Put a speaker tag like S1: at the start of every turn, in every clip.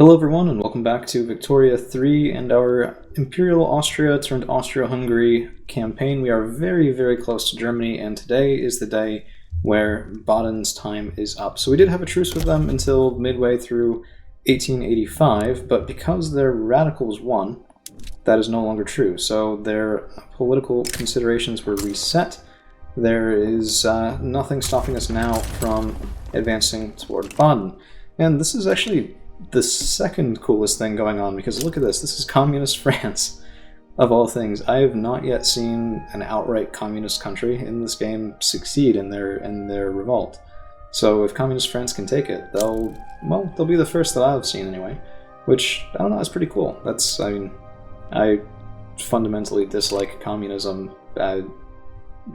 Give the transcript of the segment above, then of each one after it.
S1: Hello everyone and welcome back to Victoria 3 and our Imperial Austria turned Austria-Hungary campaign. We are very close to Germany, and today is the day where Baden's time is up. So we did have a truce with them until midway through 1885, but because their radicals won, that is no longer true. So their political considerations were reset. There is nothing stopping us now from advancing toward Baden. And this is actually the second coolest thing going on, because look at this. This is communist France, of all things. I have not yet seen an outright communist country in this game succeed in their revolt. So if communist France can take it, they'll be the first that I've seen anyway, which I don't know, is pretty cool. I fundamentally dislike communism,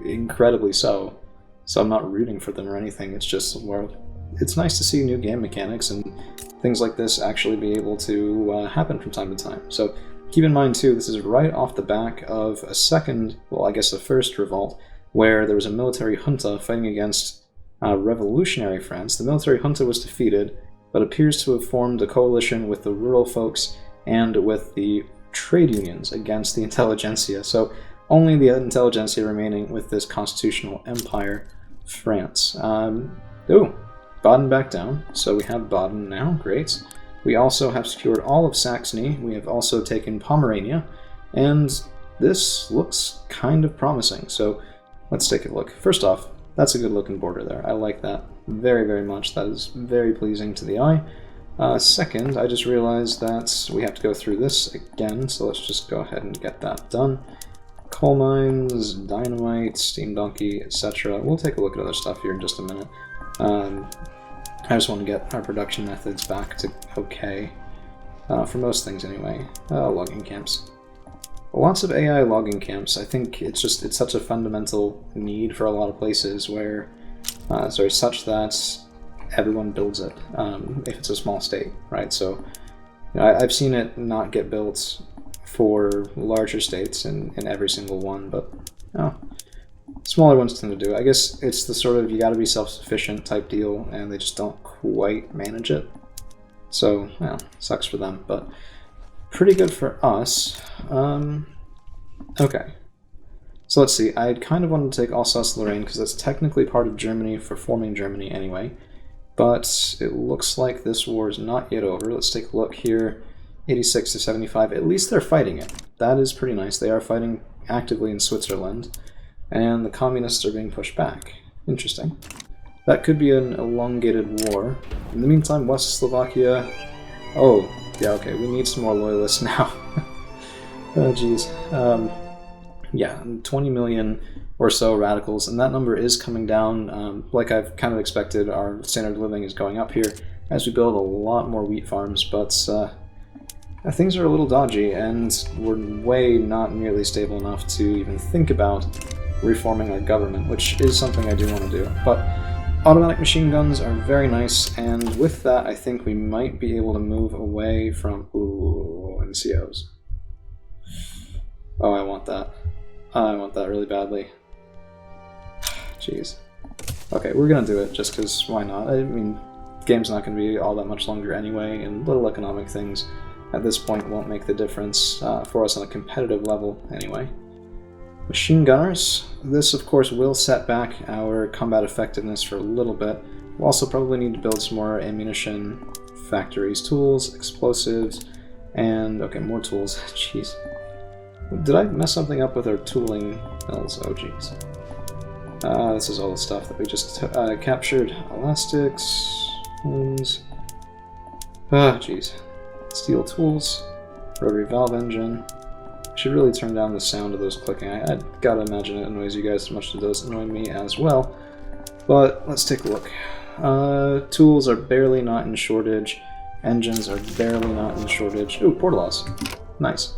S1: incredibly so I'm not rooting for them or anything. It's just it's nice to see new game mechanics and things like this actually be able to happen from time to time. So keep in mind too, this is right off the back of a second, well I guess the first revolt, where there was a military junta fighting against revolutionary France. The military junta was defeated, but appears to have formed a coalition with the rural folks and with the trade unions against the intelligentsia. So only the intelligentsia remaining with this constitutional empire, France. Baden back down, so we have Baden now, great. We also have secured all of Saxony, we have also taken Pomerania, and this looks kind of promising, so let's take a look. First off, that's a good looking border there, I like that very much, that is very pleasing to the eye. Second, I just realized that we have to go through this again, so let's just go ahead and get that done. Coal mines, dynamite, steam donkey, etc. We'll take a look at other stuff here in just a minute. I just want to get our production methods back to okay, for most things anyway. Logging camps. Lots of AI logging camps. I think it's such a fundamental need for a lot of places where, such that everyone builds it, if it's a small state, right? So I've seen it not get built for larger states in every single one, but smaller ones tend to do. I guess it's the sort of you gotta be self-sufficient type deal, and they just don't quite manage it. So, well, sucks for them, but pretty good for us. Okay. So let's see, I kind of wanted to take Alsace-Lorraine because that's technically part of Germany for forming Germany anyway, but it looks like this war is not yet over. Let's take a look here. 86 to 75, at least they're fighting it. That is pretty nice. They are fighting actively in Switzerland, and the communists are being pushed back. Interesting. That could be an elongated war. In the meantime, West Slovakia... Oh, yeah, okay, we need some more loyalists now. Oh, jeez. Yeah, 20 million or so radicals, and that number is coming down. Like I've kind of expected, our standard of living is going up here as we build a lot more wheat farms, but things are a little dodgy, and we're way not nearly stable enough to even think about reforming our government, which is something I do want to do. But automatic machine guns are very nice, and with that I think we might be able to move away from... Ooh, NCOs. Oh, I want that. I want that really badly. Jeez. Okay, we're gonna do it just because why not? I mean, the game's not gonna be all that much longer anyway, and little economic things at this point won't make the difference for us on a competitive level anyway. Machine gunners. This, of course, will set back our combat effectiveness for a little bit. We'll also probably need to build some more ammunition factories, tools, explosives, and, okay, more tools. Jeez. Did I mess something up with our tooling mills? Oh, jeez. This is all the stuff that we just captured. Elastics, homes. Jeez. Steel tools, rotary valve engine. I should really turn down the sound of those clicking. I gotta imagine it annoys you guys as much as it does annoy me as well. But let's take a look. Tools are barely not in shortage. Engines are barely not in shortage. Ooh, portalaws. Nice.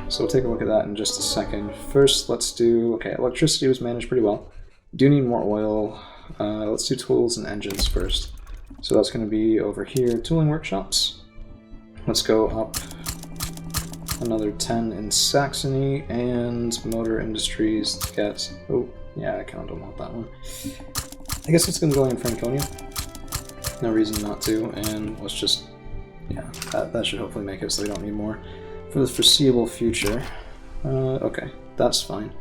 S1: So we'll take a look at that in just a second. First, let's do... Okay, electricity was managed pretty well. Do need more oil. Let's do tools and engines first. So that's going to be over here. Tooling workshops. Let's go up another 10 in Saxony, and motor industries to get... Oh, yeah, I kind of don't want that one. I guess it's going to go in Franconia. No reason not to, and let's just Yeah, that should hopefully make it so we don't need more for the foreseeable future. Okay, that's fine.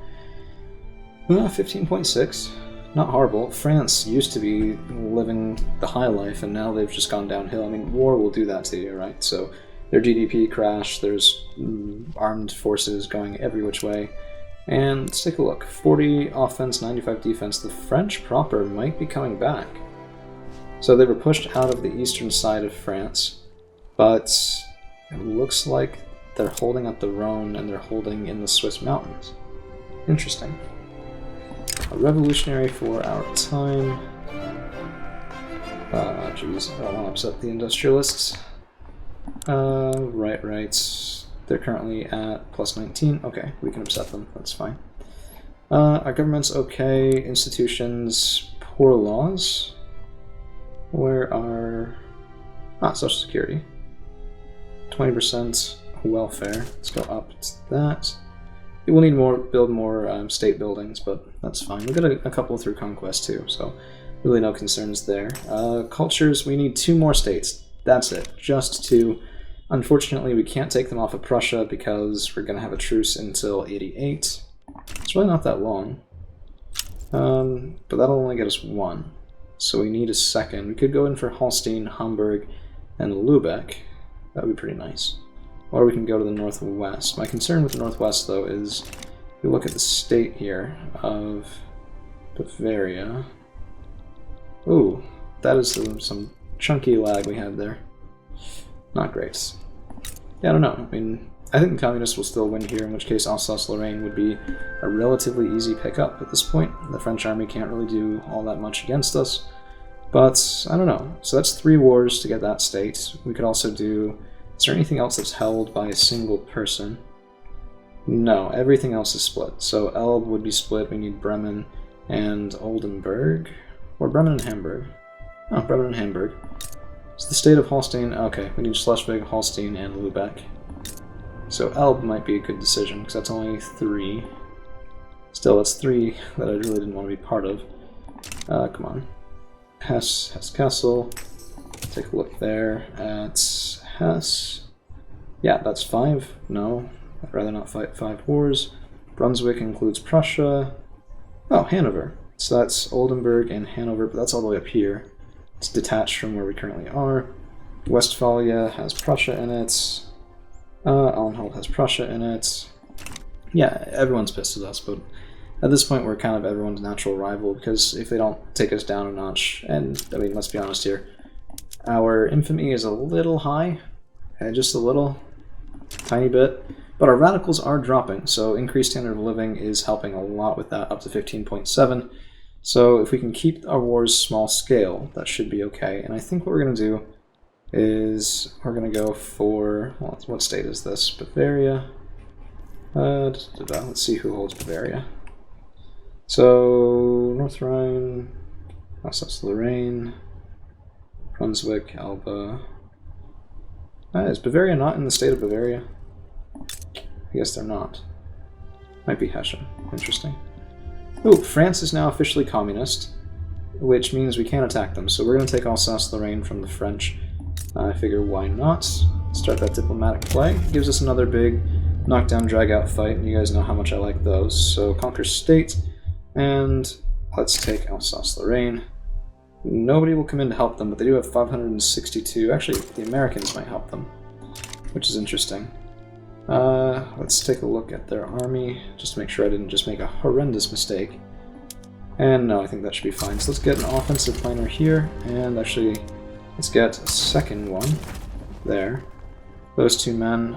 S1: 15.6. Not horrible. France used to be living the high life, and now they've just gone downhill. I mean, war will do that to you, right? So their GDP crashed, there's armed forces going every which way. And let's take a look. 40 offense, 95 defense. The French proper might be coming back. So they were pushed out of the eastern side of France, but it looks like they're holding up the Rhone and they're holding in the Swiss mountains. Interesting. A revolutionary for our time. Jeez, I don't want to upset the industrialists. Right. They're currently at plus 19. Okay, we can upset them. That's fine. Our government's okay. Institutions, poor laws. Where are... Social Security. 20% welfare. Let's go up to that. We'll need build more state buildings, but that's fine. We'll get a couple through conquest too, so really no concerns there. Cultures, we need 2 more states. That's it, just 2. Unfortunately, we can't take them off of Prussia because we're going to have a truce until 88. It's really not that long, but that'll only get us 1. So we need a second. We could go in for Holstein, Hamburg, and Lübeck. That would be pretty nice. Or we can go to the northwest. My concern with the northwest, though, is if we look at the state here of Bavaria. Ooh, that is some chunky lag we had there. Not great. Yeah, I don't know. I mean, I think the communists will still win here, in which case Alsace-Lorraine would be a relatively easy pickup at this point. The French army can't really do all that much against us. But, I don't know. So that's 3 wars to get that state. We could also do... Is there anything else that's held by a single person? No, everything else is split. So Elbe would be split. We need Bremen and Oldenburg. Or Bremen and Hamburg. Oh, Bremen and Hamburg. So the state of Holstein... Okay, we need Schleswig, Holstein, and Lübeck. So Elbe might be a good decision, because that's only 3. Still, that's 3 that I really didn't want to be part of. Come on. Hesse Castle. Take a look there at Hesse. Yeah, that's 5. No, I'd rather not fight 5 wars. Brunswick includes Prussia. Oh, Hanover. So that's Oldenburg and Hanover, but that's all the way up here. It's detached from where we currently are. Westphalia has Prussia in it. Anhalt has Prussia in it. Yeah, everyone's pissed at us, but at this point we're kind of everyone's natural rival, because if they don't take us down a notch, and I mean, let's be honest here, our infamy is a little high, just a little, tiny bit, but our radicals are dropping, so increased standard of living is helping a lot with that, up to 15.7. So if we can keep our wars small scale, that should be okay. And I think what we're going to do is we're going to go for, well, what state is this? Bavaria. Let's see who holds Bavaria. So North Rhine, Alsace-Lorraine, Brunswick, Elba. Is Bavaria not in the state of Bavaria? I guess they're not. Might be Hessian. Interesting. Ooh, France is now officially communist, which means we can't attack them. So we're going to take Alsace-Lorraine from the French. I figure why not? Start that diplomatic play. Gives us another big knockdown, drag-out fight, and you guys know how much I like those. So conquer state, and let's take Alsace-Lorraine. Nobody will come in to help them, but they do have 562. Actually, the Americans might help them, which is interesting. Let's take a look at their army, just to make sure I didn't just make a horrendous mistake. And no, I think that should be fine. So let's get an offensive planner here, and actually, let's get a second one there. Those 2 men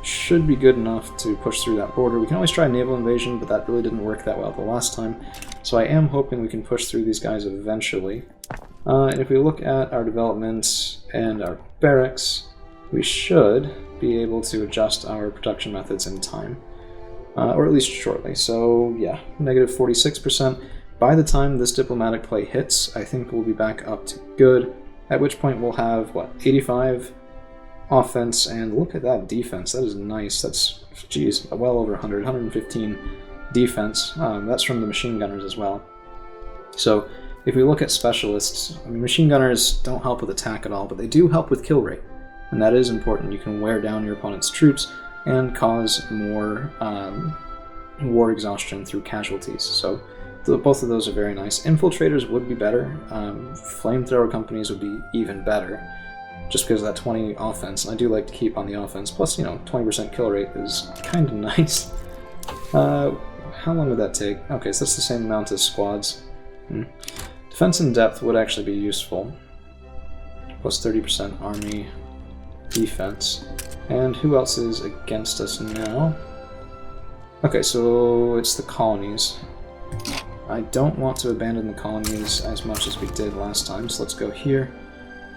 S1: should be good enough to push through that border. We can always try a naval invasion, but that really didn't work that well the last time. So I am hoping we can push through these guys eventually. And if we look at our developments and our barracks, we should be able to adjust our production methods in time. Or at least shortly. So yeah, negative 46%. By the time this diplomatic play hits, I think we'll be back up to good, at which point we'll have, what, 85 offense, and look at that defense. That is nice. That's, geez, well over 100, 115 defense. That's from the machine gunners as well. So if we look at specialists, I mean, machine gunners don't help with attack at all, but they do help with kill rate. and that is important. You can wear down your opponent's troops and cause more war exhaustion through casualties. So both of those are very nice. Infiltrators would be better. Flamethrower companies would be even better, just because of that 20 offense. And I do like to keep on the offense. Plus, 20% kill rate is kind of nice. How long would that take? Okay, so that's the same amount as squads. Defense in depth would actually be useful. Plus 30% army defense. And who else is against us now? Okay, so it's the colonies. I don't want to abandon the colonies as much as we did last time, so let's go here.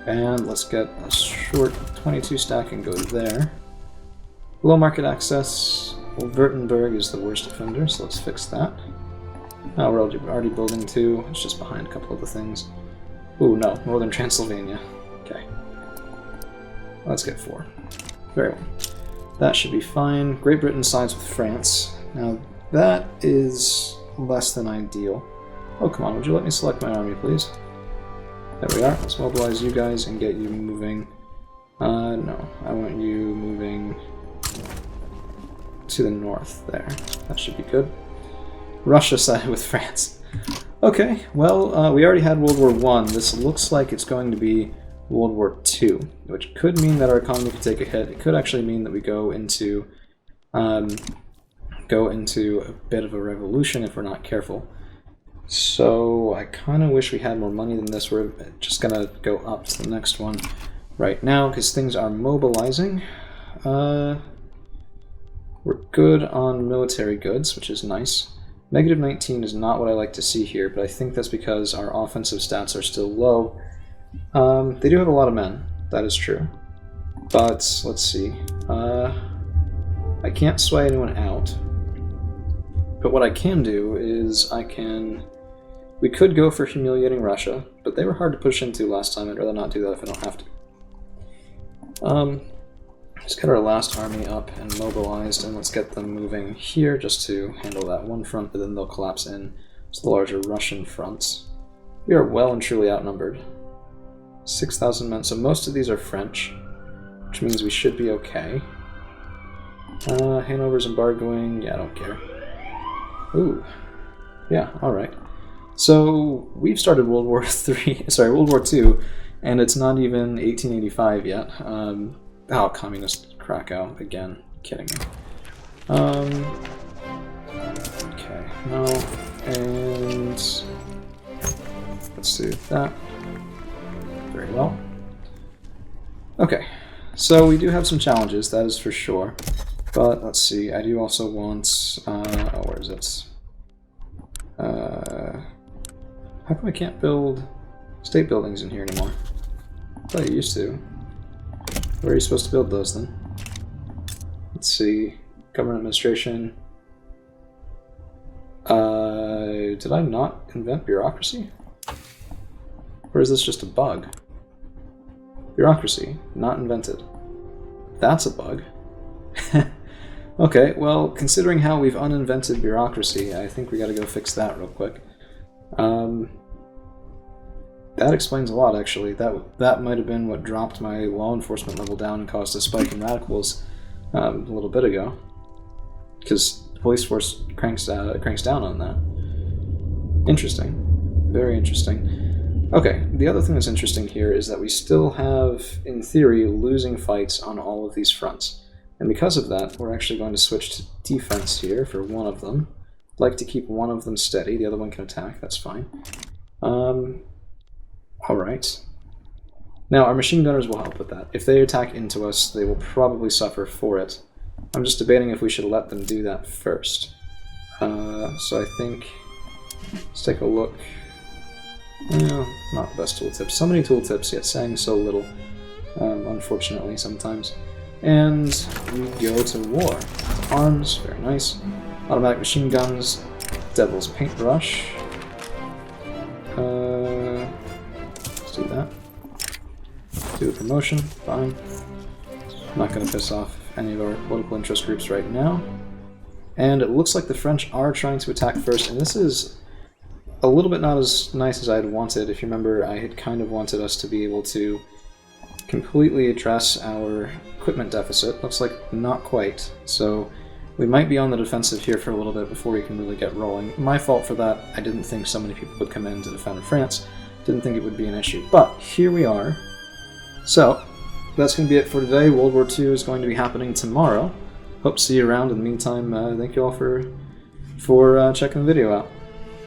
S1: And let's get a short 22 stack and go there. Low market access. Well, Württemberg is the worst offender, so let's fix that. Now we're already building 2. It's just behind a couple of the things. Ooh, no. Northern Transylvania. Okay. Let's get 4. Very well. That should be fine. Great Britain sides with France. Now, that is less than ideal. Oh, come on. Would you let me select my army, please? There we are. Let's mobilize you guys and get you moving. No. I want you moving to the north there. That should be good. Russia sided with France. Okay, well, we already had World War I. This looks like it's going to be World War II, which could mean that our economy could take a hit. It could actually mean that we go into a bit of a revolution if we're not careful. So I kind of wish we had more money than this. We're just going to go up to the next one right now because things are mobilizing. We're good on military goods, which is nice. Negative 19 is not what I like to see here, but I think that's because our offensive stats are still low. They do have a lot of men, that is true. But, let's see. I can't sway anyone out. But what I can do is we could go for humiliating Russia, but they were hard to push into last time. I'd rather not do that if I don't have to. Let's get our last army up and mobilized, and let's get them moving here just to handle that one front, but then they'll collapse in to the larger Russian fronts. We are well and truly outnumbered. 6,000 men, so most of these are French, which means we should be okay. Hanover's embargoing, yeah, I don't care. Ooh, yeah, alright. So, we've started World War II, and it's not even 1885 yet. Oh, Communist Krakow, again. Kidding me. Okay, no, and let's do that. Very well. Okay, so we do have some challenges, that is for sure. But, let's see, I do also want, where is it? How come I can't build state buildings in here anymore? I thought I used to. Where are you supposed to build those, then? Let's see. Government administration. Did I not invent bureaucracy? Or is this just a bug? Bureaucracy, not invented. That's a bug. Okay, well, considering how we've uninvented bureaucracy, I think we gotta go fix that real quick. That explains a lot, actually. That might have been what dropped my law enforcement level down and caused a spike in radicals a little bit ago. Because the police force cranks down on that. Interesting. Very interesting. Okay, the other thing that's interesting here is that we still have, in theory, losing fights on all of these fronts. And because of that, we're actually going to switch to defense here for one of them. I'd like to keep one of them steady, the other one can attack, that's fine. Alright. Now, our machine gunners will help with that. If they attack into us, they will probably suffer for it. I'm just debating if we should let them do that first. So I think... Let's take a look. Not the best tooltips. So many tooltips, yet saying so little. Unfortunately, sometimes. And we go to war. Arms, very nice. Automatic machine guns. Devil's paintbrush. Let's do that. Do a promotion, fine. I'm not going to piss off any of our political interest groups right now. And it looks like the French are trying to attack first, and this is a little bit not as nice as I had wanted. If you remember, I had kind of wanted us to be able to completely address our equipment deficit. Looks like not quite. So we might be on the defensive here for a little bit before we can really get rolling. My fault for that. I didn't think so many people would come in to defend France. Didn't think it would be an issue. But here we are. So that's going to be it for today. World War II is going to be happening tomorrow. Hope to see you around. In the meantime, thank you all for checking the video out.